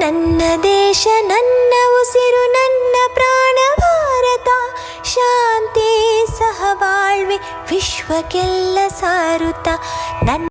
ನನ್ನ ದೇಶ ನನ್ನ ಉಸಿರು ನನ್ನ ಪ್ರಾಣ ಭಾರತ, ಶಾಂತಿ ಸಹಬಾಳ್ವೆ ವಿಶ್ವಕ್ಕೆಲ್ಲ ಸಾರುತ್ತ. ನನ್ನ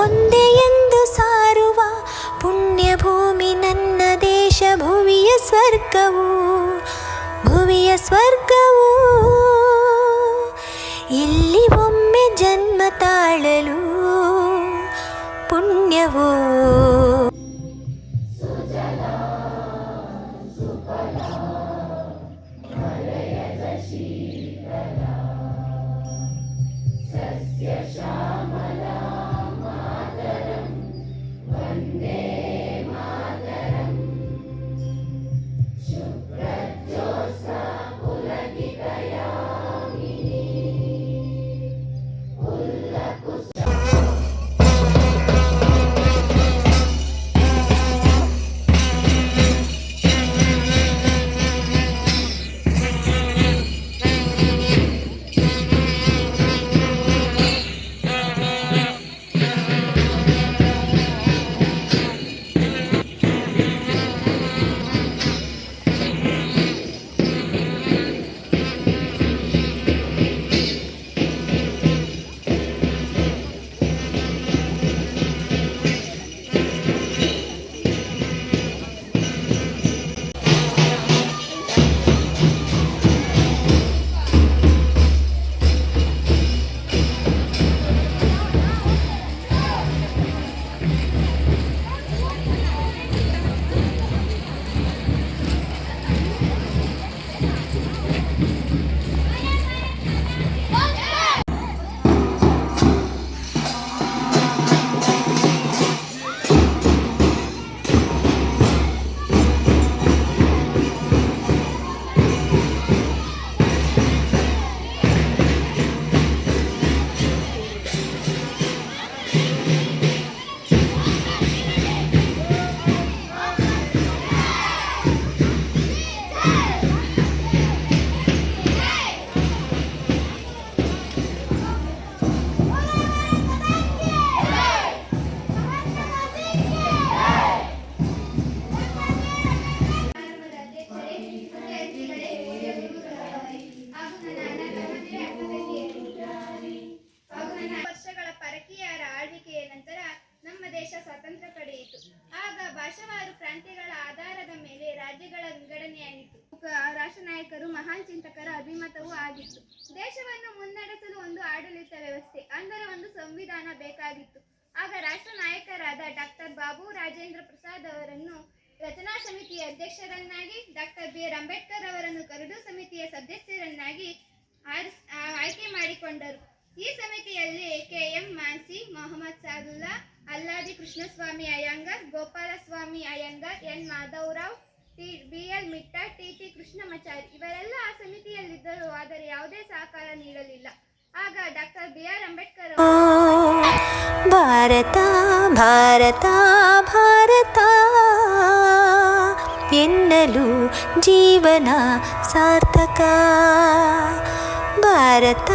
ಒಂದೇ ಎಂದು ಸಾರುವ ಪುಣ್ಯಭೂಮಿ ನನ್ನ ದೇಶ, ಭುವಿಯ ಸ್ವರ್ಗವು ಭುವಿಯ ಸ್ವರ್ಗವು. ಇಲ್ಲಿ ಒಮ್ಮೆ ಜನ್ಮ ತಾಳಲು ಪುಣ್ಯವೋ. ಸ್ವಾತಂತ್ರ್ಯ ಪಡೆಯಿತು. ಆಗ ಭಾಷಾವಾರು ಪ್ರಾಂತ್ಯಗಳ ಆಧಾರದ ಮೇಲೆ ರಾಜ್ಯಗಳ ವಿಂಗಡಣೆಯಾಯಿತು. ರಾಷ್ಟ್ರ ನಾಯಕರು ಮಹಾನ್ ಚಿಂತಕರ ಅಭಿಮತವೂ ಆಗಿತ್ತು. ದೇಶವನ್ನು ಮುನ್ನಡೆಸಲು ಒಂದು ಆಡಳಿತ ವ್ಯವಸ್ಥೆ ಅಂದರೆ ಒಂದು ಸಂವಿಧಾನ ಬೇಕಾಗಿತ್ತು. ಆಗ ರಾಷ್ಟ್ರ ನಾಯಕರಾದ ಡಾಕ್ಟರ್ ಬಾಬು ರಾಜೇಂದ್ರ ಪ್ರಸಾದ್ ಅವರನ್ನು ರಚನಾ ಸಮಿತಿಯ ಅಧ್ಯಕ್ಷರನ್ನಾಗಿ, ಡಾಕ್ಟರ್ ಬಿ.ಆರ್. ಅಂಬೇಡ್ಕರ್ ಅವರನ್ನು ಕರಡು ಸಮಿತಿಯ ಸದಸ್ಯರನ್ನಾಗಿ ಆಯ್ಕೆ ಮಾಡಿಕೊಂಡರು. ಈ ಸಮಿತಿಯಲ್ಲಿ ಕೆ.ಎಂ. ಮಾನ್ಸಿ, ಮೊಹಮ್ಮದ್ ಸಾದುಲ್ಲಾ, ಅಲ್ಲಾದಿ ಕೃಷ್ಣಸ್ವಾಮಿ ಅಯ್ಯಂಗಾರ್, ಗೋಪಾಲಸ್ವಾಮಿ ಅಯ್ಯಂಗಾರ್, ಎನ್. ಮಾಧವರಾವ್, ಬಿ.ಎಲ್. ಮಿಟ್ಟ, ಟಿ.ಟಿ. ಕೃಷ್ಣಮಾಚಾರಿ ಇವರೆಲ್ಲ ಆ ಸಮಿತಿಯಲ್ಲಿದ್ದರು. ಆದರೆ ಯಾವುದೇ ಸಹಕಾರ ನೀಡಲಿಲ್ಲ. ಆಗ ಡಾಕ್ಟರ್ ಬಿ.ಆರ್. ಅಂಬೇಡ್ಕರ್ ಭಾರತ ಭಾರತ ಭಾರತ ಎನ್ನಲು ಜೀವನ ಸಾರ್ಥಕ. ಭಾರತ